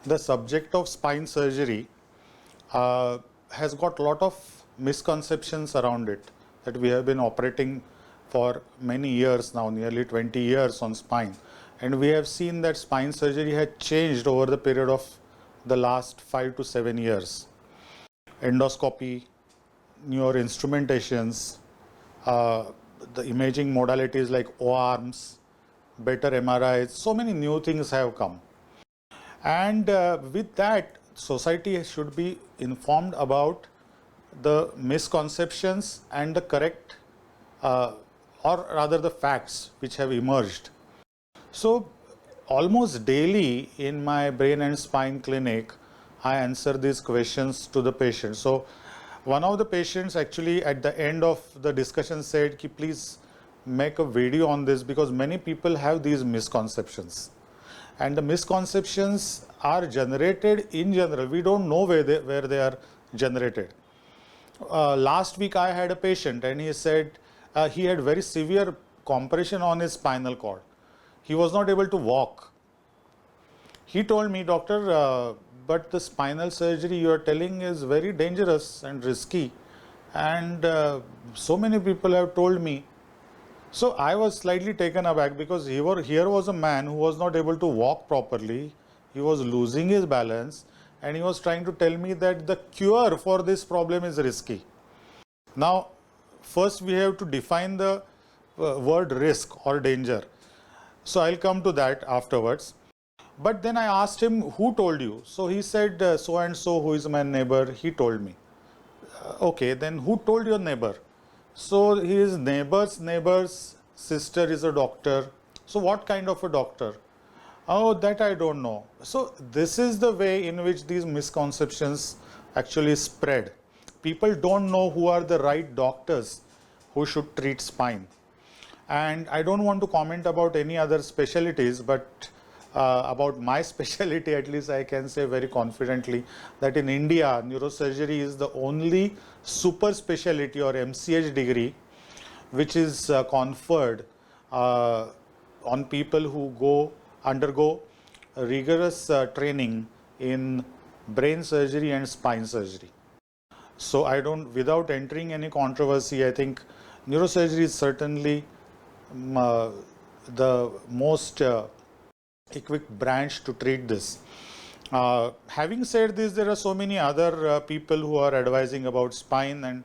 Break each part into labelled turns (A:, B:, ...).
A: The subject of spine surgery has got a lot of misconceptions around it, that we have been operating for many years now, nearly 20 years on spine, and we have seen that spine surgery had changed over the period of the last 5 to 7 years. Endoscopy, newer instrumentations, the imaging modalities like O-arms, better MRIs, so many new things have come. And with that, society should be informed about the misconceptions and the correct, or rather the facts which have emerged. So almost daily in my brain and spine clinic, I answer these questions to the patient. So one of the patients actually at the end of the discussion said, please make a video on this, because many people have these misconceptions. And the misconceptions are generated in general. We don't know where they are generated. Last week I had a patient and he said he had very severe compression on his spinal cord. He was not able to walk. He told me, doctor, but the spinal surgery you are telling is very dangerous and risky, and so many people have told me. So I was slightly taken aback, because here was a man who was not able to walk properly, he was losing his balance, and he was trying to tell me that the cure for this problem is risky. Now, first we have to define the word risk or danger. So I'll come to that afterwards. But then I asked him, who told you? So he said, so and so, who is my neighbor, he told me. Okay, then who told your neighbor? So his neighbor's sister is a doctor. So what kind of a doctor? Oh, that I don't know. So this is the way in which these misconceptions actually spread. People don't know who are the right doctors who should treat spine. And I don't want to comment about any other specialties, but about my specialty, at least I can say very confidently that in India, neurosurgery is the only super specialty or MCH degree which is conferred on people who undergo rigorous training in brain surgery and spine surgery. So without entering any controversy, I think neurosurgery is certainly the most equipped branch to treat this. Having said this, there are so many other people who are advising about spine, and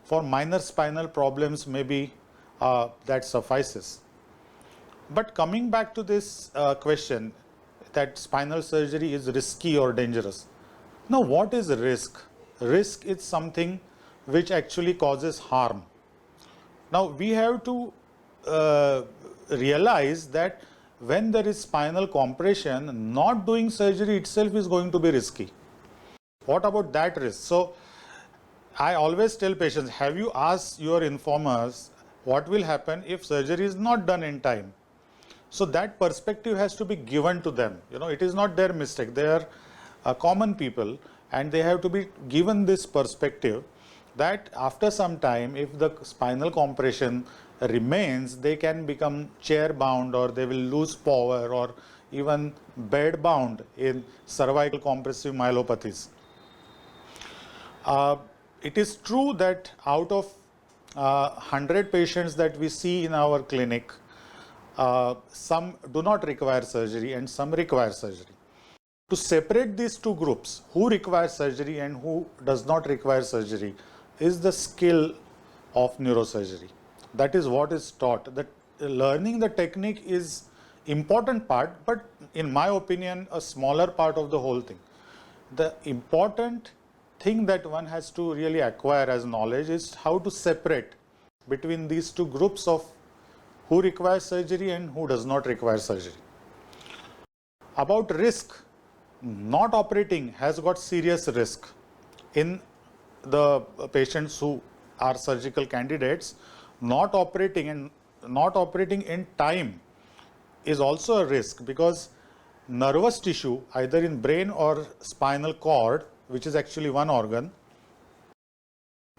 A: for minor spinal problems maybe that suffices. But coming back to this question that spinal surgery is risky or dangerous. Now, what is risk? Risk is something which actually causes harm. Now, we have to realize that when there is spinal compression, not doing surgery itself is going to be risky. What about that risk? So I always tell patients, have you asked your informers what will happen if surgery is not done in time? So that perspective has to be given to them. It is not their mistake. They are common people, and they have to be given this perspective that after some time, if the spinal compression remains, they can become chair bound, or they will lose power, or even bed bound in cervical compressive myelopathies. It is true that out of 100 patients that we see in our clinic, some do not require surgery and some require surgery. To separate these two groups, who requires surgery and who does not require surgery, is the skill of neurosurgery. That is what is taught. That learning the technique is important part, but in my opinion, a smaller part of the whole thing. The important thing that one has to really acquire as knowledge is how to separate between these two groups of who requires surgery and who does not require surgery. About risk, not operating has got serious risk. In the patients who are surgical candidates, not operating in time is also a risk, because nervous tissue, either in brain or spinal cord, which is actually one organ,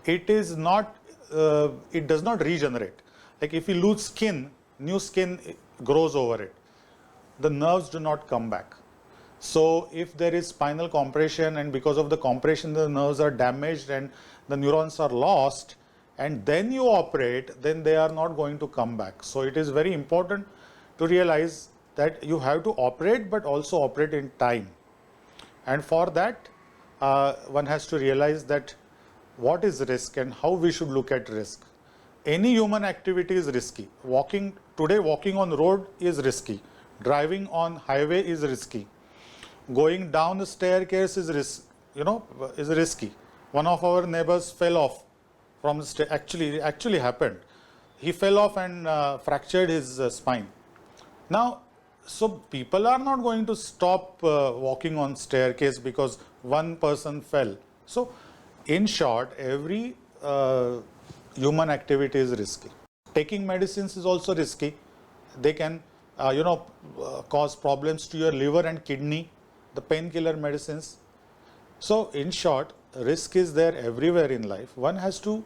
A: it does not regenerate. Like if you lose skin, new skin grows over it. The nerves do not come back. So if there is spinal compression and because of the compression the nerves are damaged and the neurons are lost and then you operate, then they are not going to come back. So it is very important to realize that you have to operate but also operate in time. And for that one has to realize that what is risk and how we should look at risk. Any human activity is risky. Today walking on road is risky. Driving on highway is risky. Going down the staircase is risky. One of our neighbors fell off from the stair. Actually happened. He fell off and fractured his spine. Now, so people are not going to stop walking on staircase because one person fell. So, in short, every human activity is risky. Taking medicines is also risky. They can, cause problems to your liver and kidney. The painkiller medicines. So, in short, risk is there everywhere in life. One has to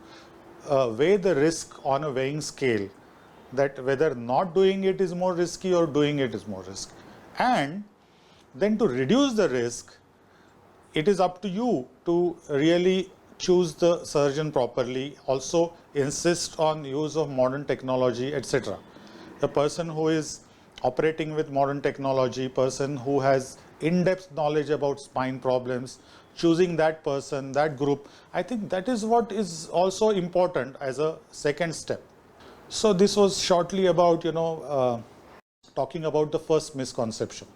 A: weigh the risk on a weighing scale, that whether not doing it is more risky or doing it is more risky. And then to reduce the risk, it is up to you to really choose the surgeon properly, also insist on use of modern technology, etc. The person who is operating with modern technology, person who has in-depth knowledge about spine problems, choosing that person, that group, I think that is what is also important as a second step. So this was shortly about, talking about the first misconception.